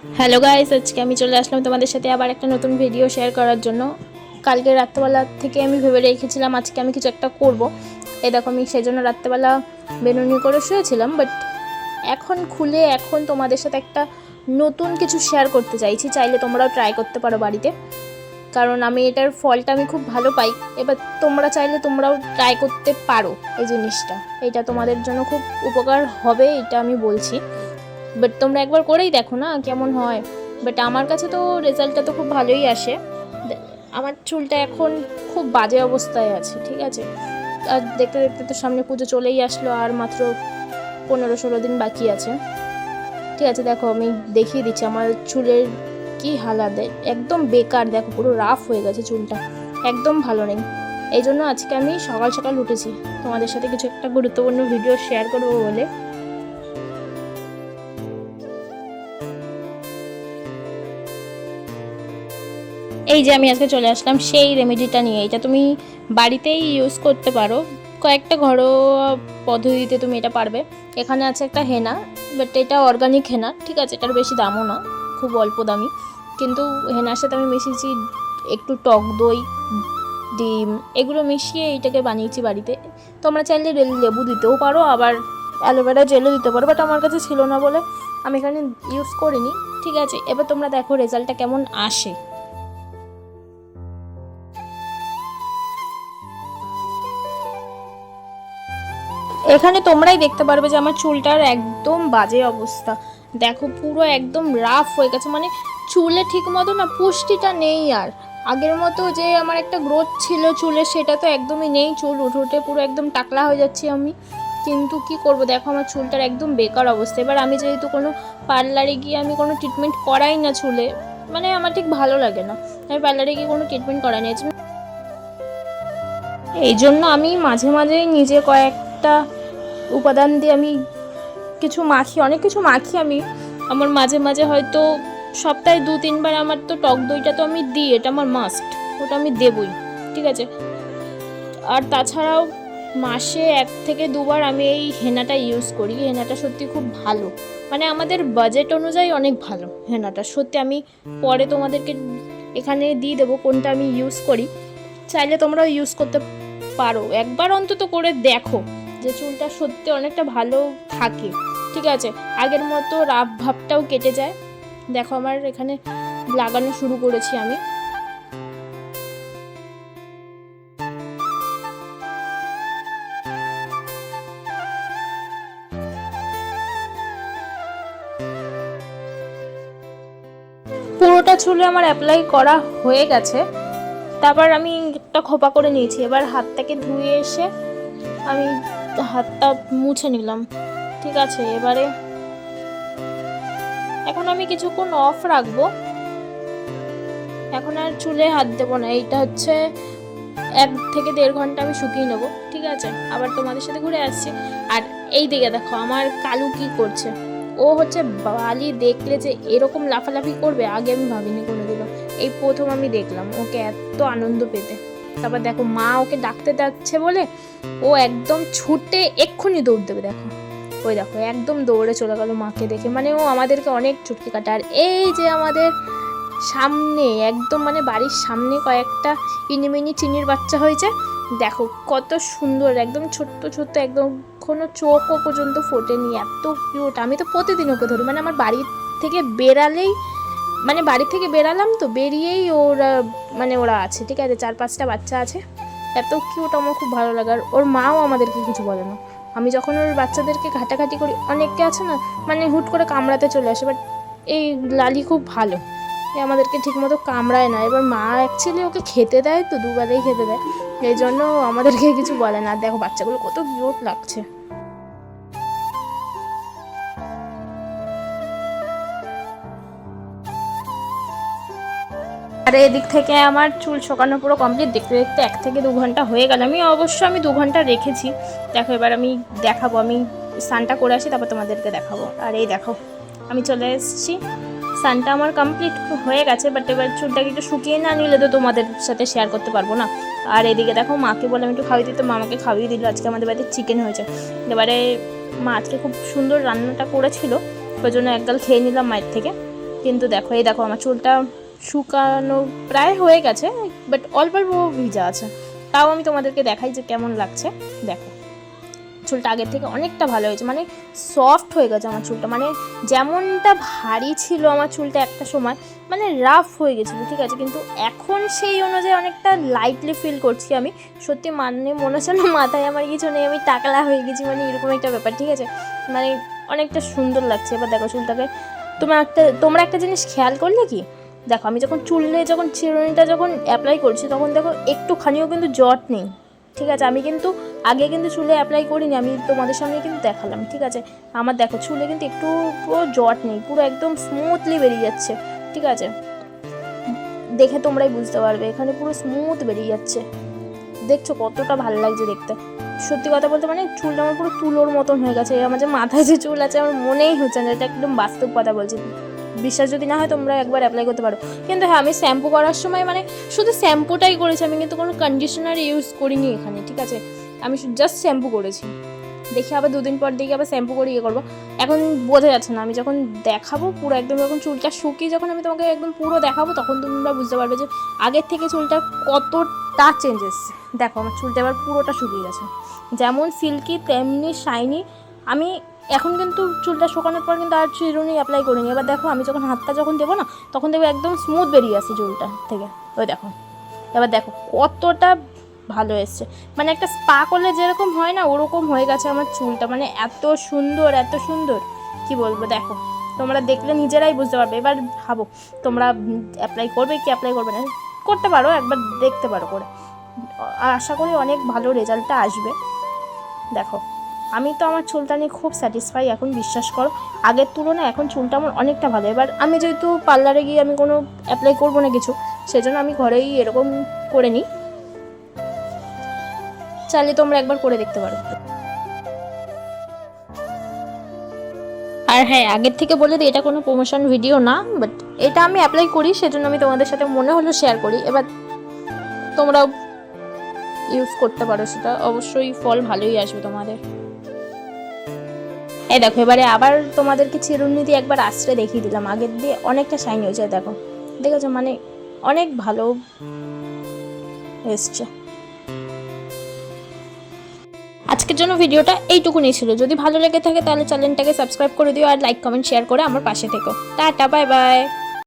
Hello guys, আজকে আমি চলে আসলাম তোমাদের সাথে আবার একটা নতুন ভিডিও শেয়ার করার জন্য। কালকে রাত্রেবেলা থেকে আমি ভেবে রেখেছিলাম আজকে আমি কিছু একটা করব। এই দেখো, আমি সেই জন্য রাত্রেবেলা বেনুনি করে শুয়েছিলাম, বাট এখন তোমাদের সাথে একটা নতুন কিছু শেয়ার করতে চাইছি। চাইলে তোমরাও ট্রাই করতে পারো বাড়িতে, কারণ আমি এটার ফলটা আমি খুব ভালো পাই। এবার তোমরা চাইলে তোমরাও ট্রাই করতে পারো এই জিনিসটা। এটা তোমাদের জন্য খুব উপকার হবে, এটা আমি বলছি। বাট তোমরা একবার করেই দেখো না কেমন হয়। বাট আমার কাছে তো রেজাল্টটা তো খুব ভালোই আসে। আমার চুলটা এখন খুব বাজে অবস্থায় আছে, ঠিক আছে। আর দেখতে দেখতে তো সামনে পুজো চলেই আসলো, আর মাত্র 15-16 দিন বাকি আছে। ঠিক আছে, দেখো আমি দেখিয়ে দিচ্ছি আমার চুলের কি হালাত। একদম বেকার, দেখো পুরো রাফ হয়ে গেছে চুলটা, একদম ভালো নেই। এই জন্য আজকে আমি সকাল সকাল উঠেছি তোমাদের সাথে কিছু একটা গুরুত্বপূর্ণ ভিডিও শেয়ার করবো বলে। এই যে আমি আজকে চলে আসলাম সেই রেমেডিটা নিয়ে। এটা তুমি বাড়িতেই ইউজ করতে পারো, কয়েকটা ঘরোয়া পদ্ধতিতে তুমি এটা পারবে। এখানে আছে একটা হেনা, বাট এটা অর্গানিক হেনা, ঠিক আছে। এটার বেশি দামও না, খুব অল্প দামি। কিন্তু হেনার সাথে আমি মিশিয়েছি একটু টক দই, ডিম, এগুলো মিশিয়ে এইটাকে বানিয়েছি বাড়িতে। তোমরা চাইলে লেবু দিতেও পারো, আবার অ্যালোভেরা জেলও দিতে পারো, বাট আমার কাছে ছিল না বলে আমি এখানে ইউজ করিনি, ঠিক আছে। এবার তোমরা দেখো রেজাল্টটা কেমন আসে। এখানে তোমরাই দেখতে পারবে যে আমার চুলটার একদম বাজে অবস্থা। দেখো পুরো একদম রাফ হয়ে গেছে, মানে চুলে ঠিক মতো না পুষ্টিটা নেই। আর আগের মতো যে আমার একটা গ্রোথ ছিল চুলে, সেটা তো একদমই নেই। চুল উঠে উঠে পুরো একদম টাকলা হয়ে যাচ্ছি আমি। কিন্তু কি করব, দেখো আমার চুলটার একদম বেকার অবস্থা। এবার আমি যেহেতু কোনো পার্লারে গিয়ে আমি কোনো ট্রিটমেন্ট করাই না চুলে, মানে আমার ঠিক ভালো লাগে না, আমি পার্লারে গিয়ে কোনো ট্রিটমেন্ট করাই না। এই জন্য আমি মাঝে মাঝে নিজে কয়েকটা উপাদান দিয়ে আমি কিছু মাখি, অনেক কিছু মাখি আমি। আমার মাঝে মাঝে হয়তো সপ্তাহে 2-3 বার আমার তো টক দইটা তো আমি দিই, এটা আমার মাস্ট, ওটা আমি দেবই, ঠিক আছে। আর তাছাড়াও মাসে 1 থেকে 2 বার আমি এই হেনাটা ইউজ করি। হেনাটা সত্যি খুব ভালো, মানে আমাদের বাজেট অনুযায়ী অনেক ভালো হেনাটা সত্যি। আমি পরে তোমাদেরকে এখানে দিয়ে দেবো কোনটা আমি ইউজ করি, চাইলে তোমরাও ইউজ করতে পারো। একবার অন্তত করে দেখো যে চুলটা সত্যি অনেকটা ভালো থাকে, ঠিক আছে। আগের মতো রাফ ভাবটাও কেটে যায়। দেখো আমার এখানে লাগানো শুরু করেছি আমি। পুরোটা চুলে আমার অ্যাপ্লাই করা হয়ে গেছে। তারপর আমি একটা খোপা করে নিয়েছি। এবার হাতটাকে ধুয়ে এসে আমি হাতটা মুছে নিলাম, ঠিক আছে। এবারে এখন আমি কিছুক্ষণ অফ রাখবো, এখন আর চুলে হাত দেবো না। এইটা হচ্ছে 1 থেকে 1.5 ঘন্টা আমি শুকিয়ে নেবো, ঠিক আছে। আবার তোমাদের সাথে ঘুরে আসছি। আর এই দিকে দেখো আমার কালু কি করছে। ও হচ্ছে বালি দেখলে যে এরকম লাফালাফি করবে, আগে আমি ভাবিনি কোনোদিনও, এই প্রথম আমি দেখলাম ওকে এত আনন্দ পেতে। তারপর দেখো মা ওকে ডাকতে যাচ্ছে বলে ও একদম ছুটে এক্ষুনি দৌড় দেবে। দেখো ওই দেখো একদম দৌড়ে চলে গেল মাকে দেখে, মানে ও আমাদেরকে অনেক চুটকি কাটে। আর এই যে আমাদের সামনে একদম মানে বাড়ির সামনে কয়েকটা ইনিমিনি চিনির বাচ্চা হয়েছে, দেখো কত সুন্দর, একদম ছোট্ট ছোট্ট, একদম কোনো চোখও পর্যন্ত ফোটেনি, এত কিউট। আমি তো প্রতিদিন ওকে ধরি, মানে আমার বাড়ি থেকে বেরালেই, মানে বাড়ি থেকে বেরালাম তো বেরিয়েই ওরা, মানে ওরা আছে, ঠিক আছে। 4-5টা বাচ্চা আছে, এত কিউট, আমার খুব ভালো লাগে। আর ওর মাও আমাদেরকে কিছু বলে না। আমি যখন ওর বাচ্চাদেরকে ঘাটাঘাটি করি, অনেকে আছে না মানে হুট করে কামড়াতে চলে আসে, বাট এই লালি খুব ভালো, আমাদেরকে ঠিকমতো কামড়ায় না। এবার মা অ্যাকচুয়ালি ওকে খেতে দেয় তো, দুবেলাই খেতে দেয়, এই জন্য আমাদেরকে কিছু বলে না। দেখো বাচ্চাগুলো কত কিউট লাগছে। আর এদিক থেকে আমার চুল শোকানো পুরো কমপ্লিট, দেখতে দেখতে 1 থেকে 2 ঘন্টা হয়ে গেল। আমি 2 ঘন্টা রেখেছি। দেখো এবার আমি দেখাবো, আমি স্নানটা করে আসি তারপর তোমাদেরকে দেখাবো। আর এই দেখো আমি চলে এসেছি, স্নানটা আমার কমপ্লিট হয়ে গেছে। বাট এবার চুলটাকে একটু শুকিয়ে না নিলে তো তোমাদের সাথে শেয়ার করতে পারবো না। আর এদিকে দেখো মাকে বলে আমি একটু খাওয়িয়ে দিতে, মা আমাকে খাওয়িয়ে দিল। আজকে আমাদের বাড়িতে চিকেন হয়েছে। এবারে মা আজকে খুব সুন্দর রান্নাটা করেছিল, ওই জন্য একগাল খেয়ে নিলাম মায়ের থেকে। কিন্তু দেখো এই দেখো আমার চুলটা শুকানো প্রায় হয়ে গেছে, বাট অল্প অল্প ভিজা আছে। তাও আমি তোমাদেরকে দেখাই যে কেমন লাগছে। দেখো চুলটা আগের থেকে অনেকটা ভালো হয়েছে, মানে সফট হয়ে গেছে আমার চুলটা। মানে যেমনটা ভারী ছিল আমার চুলটা একটা সময়, মানে রাফ হয়ে গেছিলো, ঠিক আছে, কিন্তু এখন সেই অনুযায়ী অনেকটা লাইটলি ফিল করছি আমি। সত্যি মানে মনে হচ্ছে না মাথায় আমার কিছু নেই, আমি টাকলা হয়ে গেছি, মানে এরকম একটা ব্যাপার, ঠিক আছে, মানে অনেকটা সুন্দর লাগছে। এবার দেখো চুলটাকে তোমরা একটা জিনিস খেয়াল করলে কি, দেখো আমি যখন চুলে যখন চিরুনিটা যখন অ্যাপ্লাই করছি তখন দেখো একটুখানিও কিন্তু জট নেই, ঠিক আছে। আমি কিন্তু আগে কিন্তু চুলে অ্যাপ্লাই করিনি, আমি তোমাদের সামনে কিন্তু দেখালাম, ঠিক আছে। আমার দেখো চুলে কিন্তু একটু পুরো জট নেই, পুরো একদম স্মুথলি বেরিয়ে যাচ্ছে, ঠিক আছে। দেখে তোমরাই বুঝতে পারবে, এখানে পুরো স্মুথ বেরিয়ে যাচ্ছে। দেখছো কতটা ভালো লাগছে দেখতে। সত্যি কথা বলতে মানে চুলটা আমার পুরো তুলোর মতন হয়ে গেছে। আমার যে মাথায় যে চুল আছে আমার মনেই হচ্ছে না, এটা একদম বাস্তব কথা বলছি। বিশ্বাস যদি না হয় তোমরা একবার অ্যাপ্লাই করতে পারো। কিন্তু হ্যাঁ, আমি শ্যাম্পু করার সময় মানে শুধু শ্যাম্পুটাই করেছি, আমি কিন্তু কোনো কন্ডিশনার ইউজ করিনি এখানে, ঠিক আছে। আমি জাস্ট শ্যাম্পু করেছি। দেখি আবার 2 দিন পর দেখি আবার শ্যাম্পু করে ইয়ে করবো। এখন বোঝা যাচ্ছে না, আমি যখন দেখাবো পুরো একদম, যখন চুলটা শুকিয়ে যখন আমি তোমাকে একদম পুরো দেখাবো তখন তোমরা বুঝতে পারবে যে আগের থেকে চুলটা কতটা চেঞ্জ এসছে। দেখো আমার চুলটা এবার পুরোটা শুকিয়ে গেছে, যেমন সিল্কি তেমনি শাইনি। আমি এখন কিন্তু চুলটা শুকানোর পর কিন্তু আর চিরুনি অ্যাপ্লাই করিনি। এবার দেখো আমি যখন হাতটা যখন দেবো না তখন দেখবো একদম স্মুথ বেরিয়ে আসছে চুলটা থেকে। ওই দেখো এবার দেখো কতটা ভালো এসছে, মানে একটা স্পা করলে যেরকম হয় না ওরকম হয়ে গেছে আমার চুলটা, মানে এত সুন্দর এত সুন্দর কি বলবো। দেখো তোমরা দেখলে নিজেরাই বুঝতে পারবে। এবার ভাবো তোমরা অ্যাপ্লাই করবে কি অ্যাপ্লাই করবে না, করতে পারো, একবার দেখতে পারো করে। আশা করি অনেক ভালো রেজাল্টটা আসবে। দেখো আমি তো আমার চুলটা নিয়ে খুব স্যাটিসফাই এখন, বিশ্বাস করো। আগের তুলনায় এখন চুলটা আমার অনেকটা ভালো। এবার আমি যেহেতু পার্লারে গিয়ে আমি কোনো অ্যাপ্লাই করবো না কিছু, সেজন্য আমি ঘরেই এরকম করে নিই। চাইলে তোমরা একবার করে দেখতে পারো। আর হ্যাঁ, আগের থেকে বলে দিই এটা কোনো প্রমোশন ভিডিও না, বাট এটা আমি অ্যাপ্লাই করি সেজন্য আমি তোমাদের সাথে মনে হলো শেয়ার করি। এবার তোমরাও ইউজ করতে পারো, সেটা অবশ্যই ফল ভালোই আসবে তোমাদের। এই দেখো এবারে আবার তোমাদেরকে চিরুনি দিয়ে একবার আশ্রয় দেখিয়ে দিলাম, আগের দিয়ে অনেকটা শাইনি হয়েছে। দেখো দেখেছো, মানে অনেক ভালো এসছে। আজকের জন্য ভিডিওটা এইটুকুনি ছিল। যদি ভালো লেগে থাকে তাহলে চ্যানেলটাকে সাবস্ক্রাইব করে দিও আর লাইক কমেন্ট শেয়ার করে আমার পাশে থেকো। Tata, bye bye.